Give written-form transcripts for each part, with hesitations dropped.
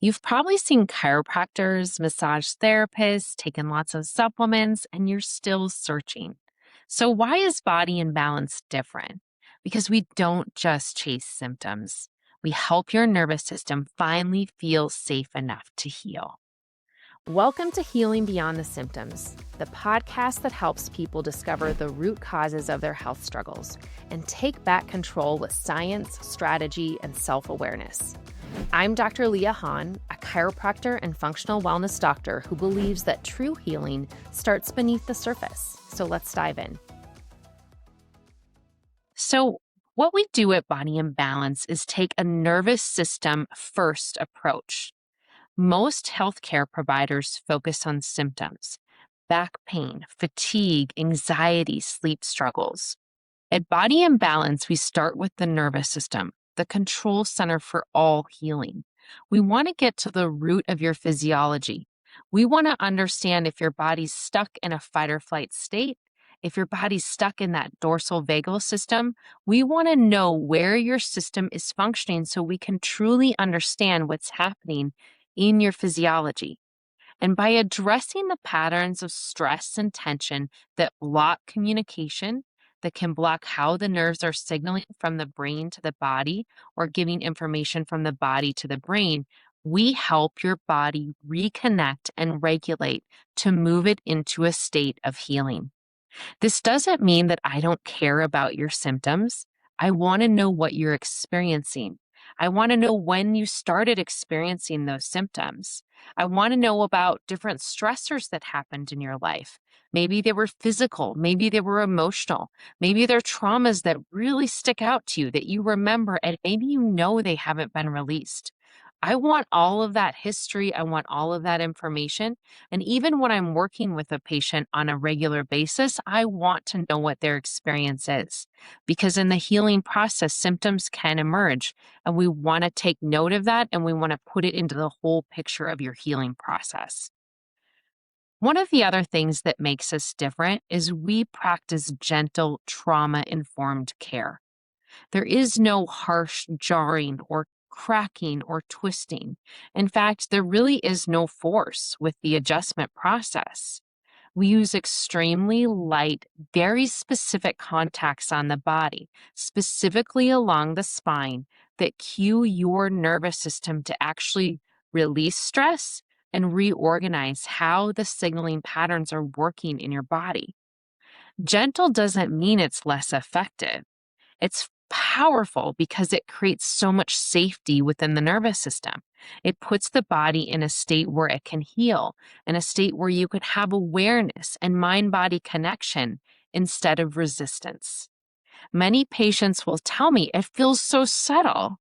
You've probably seen chiropractors, massage therapists, taken lots of supplements, and you're still searching. So, why is body imbalance different? Because we don't just chase symptoms, we help your nervous system finally feel safe enough to heal. Welcome to Healing Beyond the Symptoms, the podcast that helps people discover the root causes of their health struggles and take back control with science, strategy, and self awareness. I'm Dr. Leah Hahn, a chiropractor and functional wellness doctor who believes that true healing starts beneath the surface. So let's dive in. So, what we do at Body Imbalance is take a nervous system first approach. Most healthcare providers focus on symptoms: back pain, fatigue, anxiety, sleep struggles. At Body Imbalance, we start with the nervous system, the control center for all healing. We want to get to the root of your physiology. We want to understand if your body's stuck in a fight or flight state, if your body's stuck in that dorsal vagal system. We want to know where your system is functioning so we can truly understand what's happening in your physiology. And by addressing the patterns of stress and tension that block communication, that can block how the nerves are signaling from the brain to the body or giving information from the body to the brain, we help your body reconnect and regulate to move it into a state of healing. This doesn't mean that I don't care about your symptoms. I want to know what you're experiencing. I want to know when you started experiencing those symptoms. I want to know about different stressors that happened in your life. Maybe they were physical, maybe they were emotional, maybe they're traumas that really stick out to you that you remember, and maybe you know they haven't been released. I want all of that history. I want all of that information. And even when I'm working with a patient on a regular basis, I want to know what their experience is. Because in the healing process, symptoms can emerge. And we want to take note of that and we want to put it into the whole picture of your healing process. One of the other things that makes us different is we practice gentle, trauma informed care. There is no harsh jarring or cracking or twisting. In fact, there really is no force with the adjustment process. We use extremely light, very specific contacts on the body, specifically along the spine, that cue your nervous system to actually release stress and reorganize how the signaling patterns are working in your body. Gentle doesn't mean it's less effective. It's powerful because it creates so much safety within the nervous system. It puts the body in a state where it can heal, in a state where you could have awareness and mind body connection instead of resistance. Many patients will tell me it feels so subtle,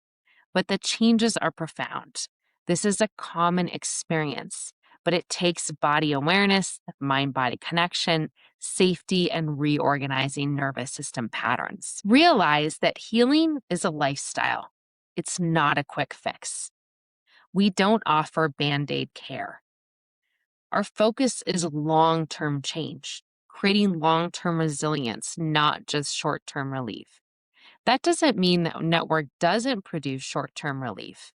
but the changes are profound. This is a common experience, but it takes body awareness, mind body connection, safety, and reorganizing nervous system patterns. Realize that healing is a lifestyle, it's not a quick fix. We don't offer band aid care. Our focus is long term change, creating long term resilience, not just short term relief. That doesn't mean that network doesn't produce short term relief.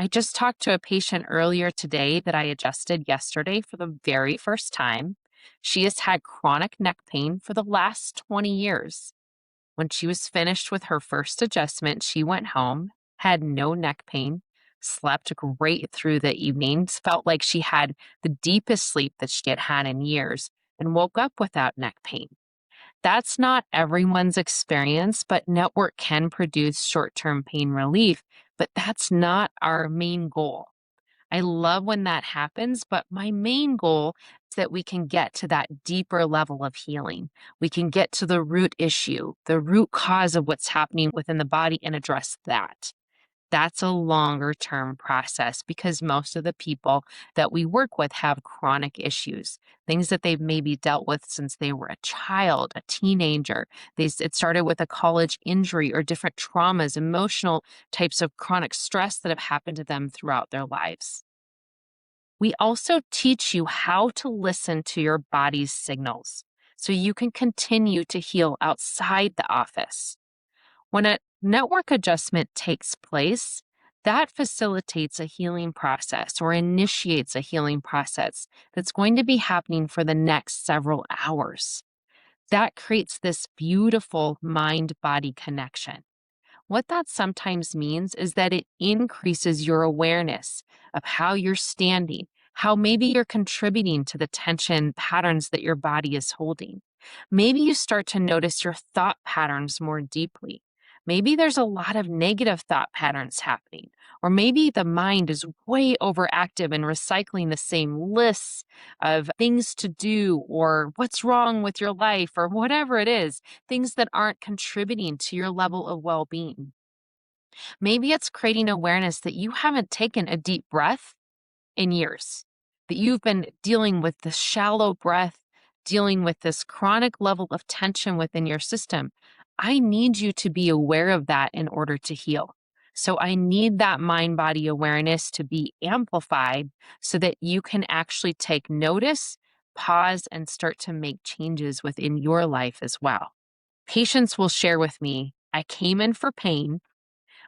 I just talked to a patient earlier today that I adjusted yesterday for the very first time. She has had chronic neck pain for the last 20 years. When she was finished with her first adjustment, she went home, had no neck pain, slept great through the evenings, felt like she had the deepest sleep that she had had in years, and woke up without neck pain. That's not everyone's experience, but network can produce short-term pain relief, but that's not our main goal. I love when that happens, but my main goal is that we can get to that deeper level of healing. We can get to the root issue, the root cause of what's happening within the body and address that. That's a longer term process because most of the people that we work with have chronic issues, things that they've maybe dealt with since they were a child, a teenager. It started with a college injury or different traumas, emotional types of chronic stress that have happened to them throughout their lives. We also teach you how to listen to your body's signals so you can continue to heal outside the office. When a network adjustment takes place, That facilitates a healing process or initiates a healing process that's going to be happening for the next several hours. That creates this beautiful mind body connection. What that sometimes means is that it increases your awareness of how you're standing, how maybe you're contributing to the tension patterns that your body is holding. Maybe you start to notice your thought patterns more deeply. Maybe there's a lot of negative thought patterns happening, or maybe the mind is way overactive and recycling the same lists of things to do, or what's wrong with your life, or whatever it is, things that aren't contributing to your level of well being. Maybe it's creating awareness that you haven't taken a deep breath in years, that you've been dealing with this shallow breath, dealing with this chronic level of tension within your system. I need you to be aware of that in order to heal. So I need that mind body awareness to be amplified so that you can actually take notice, pause, and start to make changes within your life as well. Patients will share with me, I came in for pain,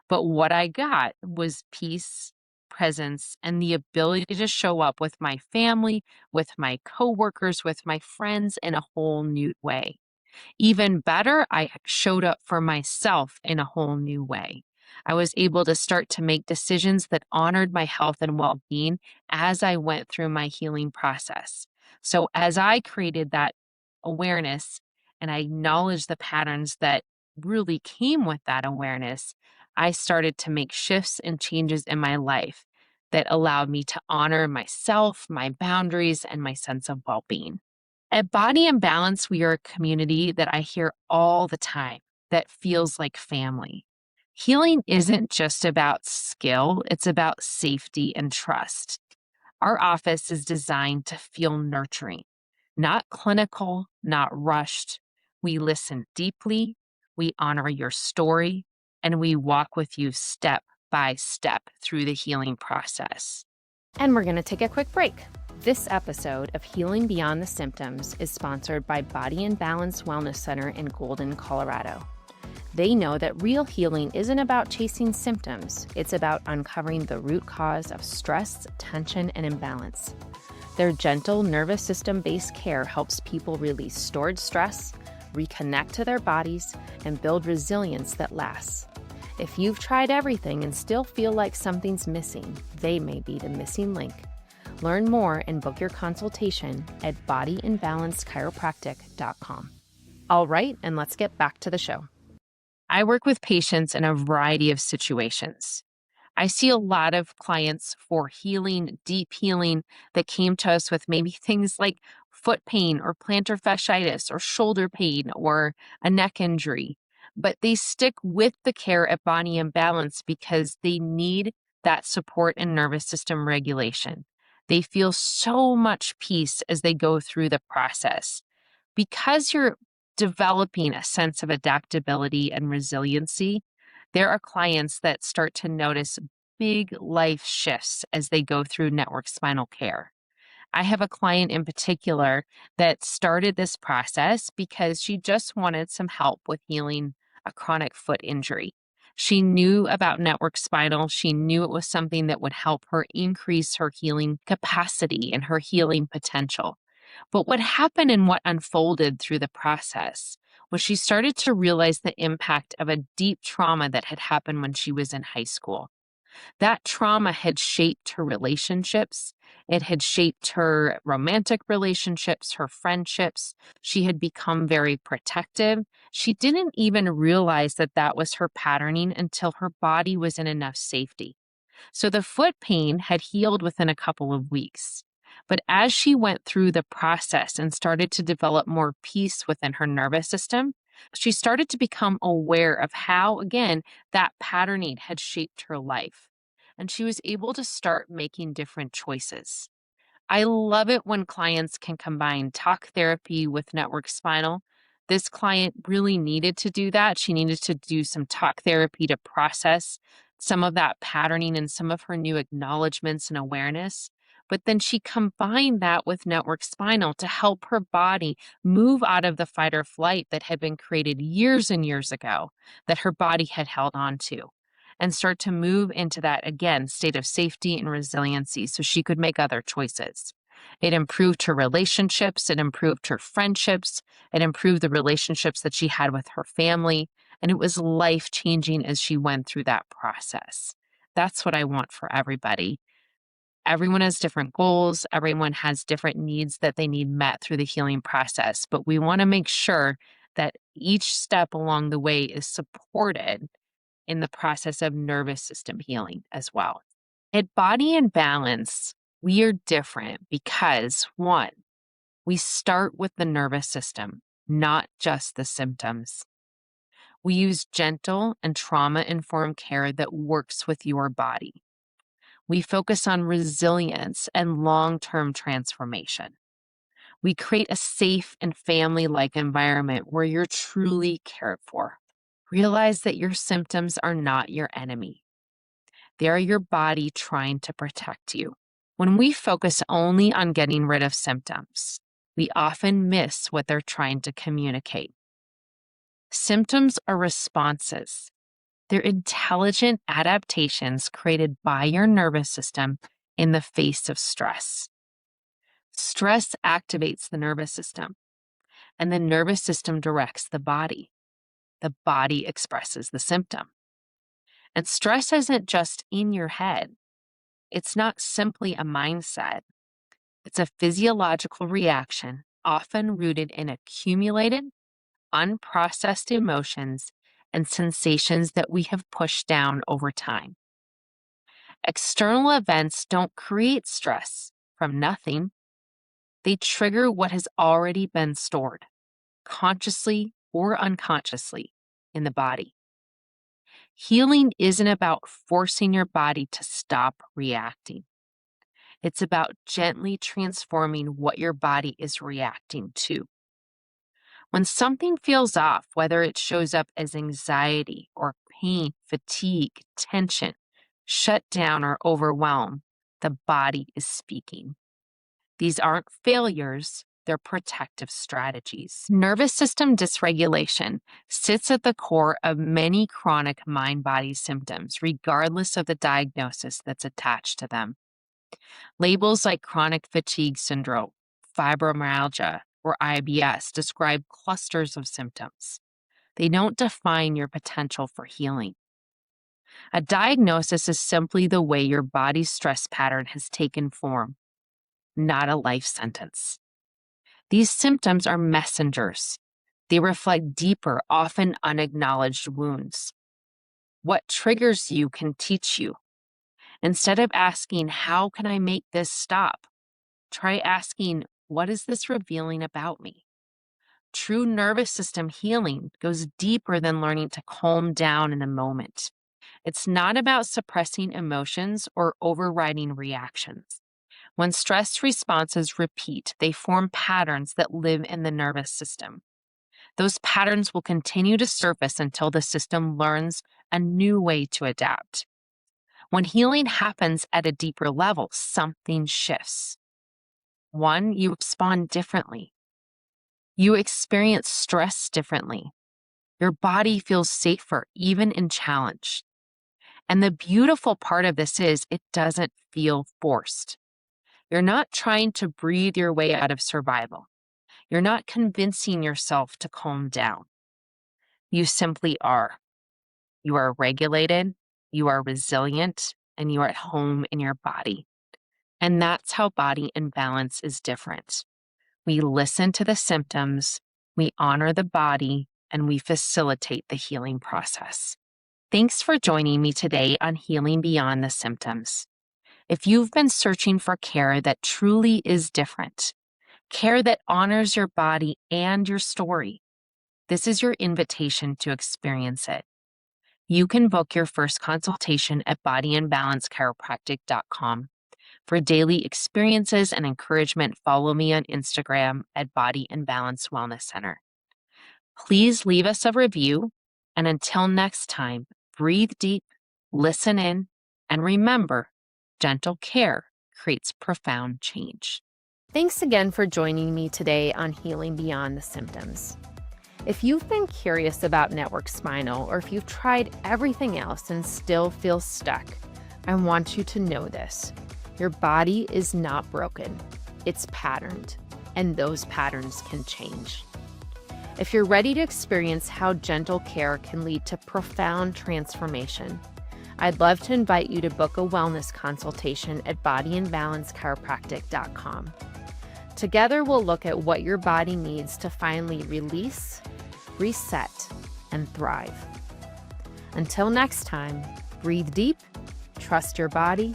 but what I got was peace, presence, and the ability to show up with my family, with my coworkers, with my friends in a whole new way. Even better, I showed up for myself in a whole new way. I was able to start to make decisions that honored my health and well being as I went through my healing process. So, as I created that awareness and I acknowledged the patterns that really came with that awareness, I started to make shifts and changes in my life that allowed me to honor myself, my boundaries, and my sense of well being. At Body and Balance, we are a community that I hear all the time that feels like family. Healing isn't just about skill, it's about safety and trust. Our office is designed to feel nurturing, not clinical, not rushed. We listen deeply, we honor your story, and we walk with you step by step through the healing process. And we're going to take a quick break. This episode of Healing Beyond the Symptoms is sponsored by Body and Balance Wellness Center in Golden, Colorado. They know that real healing isn't about chasing symptoms, it's about uncovering the root cause of stress, tension, and imbalance. Their gentle nervous system-based care helps people release stored stress, reconnect to their bodies, and build resilience that lasts. If you've tried everything and still feel like something's missing, they may be the missing link. Learn more and book your consultation at bodyandbalancechiropractic.com. All right, and let's get back to the show. I work with patients in a variety of situations. I see a lot of clients for healing, deep healing, that came to us with maybe things like foot pain or plantar fasciitis or shoulder pain or a neck injury. But they stick with the care at Body and Balance because they need that support and nervous system regulation. They feel so much peace as they go through the process. Because you're developing a sense of adaptability and resiliency, there are clients that start to notice big life shifts as they go through network spinal care. I have a client in particular that started this process because she just wanted some help with healing a chronic foot injury. She knew about network spinal. She knew it was something that would help her increase her healing capacity and her healing potential. But what happened and what unfolded through the process was she started to realize the impact of a deep trauma that had happened when she was in high school. That trauma had shaped her relationships. It had shaped her romantic relationships, her friendships. She had become very protective. She didn't even realize that that was her patterning until her body was in enough safety. So the foot pain had healed within a couple of weeks. But as she went through the process and started to develop more peace within her nervous system, she started to become aware of how, again, that patterning had shaped her life. And she was able to start making different choices. I love it when clients can combine talk therapy with network spinal. This client really needed to do that. She needed to do some talk therapy to process some of that patterning and some of her new acknowledgments and awareness. But then she combined that with network spinal to help her body move out of the fight or flight that had been created years and years ago that her body had held on to. and start to move into that, again, state of safety and resiliency so she could make other choices. It improved her relationships, it improved her friendships, it improved the relationships that she had with her family, and it was life-changing as she went through that process. That's what I want for everybody. Everyone has different goals, everyone has different needs that they need met through the healing process, but we want to make sure that each step along the way is supported in the process of nervous system healing as well. At Body and Balance, we are different because, one, we start with the nervous system, not just the symptoms. We use gentle and trauma-informed care that works with your body. We focus on resilience and long-term transformation. We create a safe and family-like environment where you're truly cared for. Realize that your symptoms are not your enemy. They are your body trying to protect you. When we focus only on getting rid of symptoms, we often miss what they're trying to communicate. Symptoms are responses. They're intelligent adaptations created by your nervous system in the face of stress. Stress activates the nervous system, and the nervous system directs the body. The body expresses the symptom. And stress isn't just in your head. It's not simply a mindset. It's a physiological reaction, often rooted in accumulated, unprocessed emotions and sensations that we have pushed down over time. External events don't create stress from nothing. They trigger what has already been stored, consciously or unconsciously, in the body. Healing isn't about forcing your body to stop reacting. It's about gently transforming what your body is reacting to. When something feels off, whether it shows up as anxiety or pain, fatigue, tension, shutdown, or overwhelm, the body is speaking. These aren't failures, they're protective strategies. Nervous system dysregulation sits at the core of many chronic mind-body symptoms, regardless of the diagnosis that's attached to them. Labels like chronic fatigue syndrome, fibromyalgia, or IBS describe clusters of symptoms. They don't define your potential for healing. A diagnosis is simply the way your body's stress pattern has taken form, not a life sentence. These symptoms are messengers. They reflect deeper, often unacknowledged wounds. What triggers you can teach you. Instead of asking, how can I make this stop? Try asking, what is this revealing about me? True nervous system healing goes deeper than learning to calm down in a moment. It's not about suppressing emotions or overriding reactions. When stress responses repeat, they form patterns that live in the nervous system. Those patterns will continue to surface until the system learns a new way to adapt. When healing happens at a deeper level, something shifts. One, you respond differently. You experience stress differently. Your body feels safer, even in challenge. And the beautiful part of this is it doesn't feel forced. You're not trying to breathe your way out of survival. You're not convincing yourself to calm down. You simply are. You are regulated, you are resilient, and you are at home in your body. And that's how Body and Balance is different. We listen to the symptoms, we honor the body, and we facilitate the healing process. Thanks for joining me today on Healing Beyond the Symptoms. If you've been searching for care that truly is different, care that honors your body and your story, this is your invitation to experience it. You can book your first consultation at bodyandbalancechiropractic.com. For daily experiences and encouragement, follow me on Instagram at Body and Balance Wellness Center. Please leave us a review, and until next time, breathe deep, listen in, and remember, gentle care creates profound change. Thanks again for joining me today on Healing Beyond the Symptoms. If you've been curious about Network Spinal, or if you've tried everything else and still feel stuck, I want you to know this. Your body is not broken. It's patterned, and those patterns can change. If you're ready to experience how gentle care can lead to profound transformation, I'd love to invite you to book a wellness consultation at bodyandbalancechiropractic.com. Together, we'll look at what your body needs to finally release, reset, and thrive. Until next time, breathe deep, trust your body,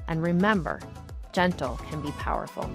and remember, gentle can be powerful.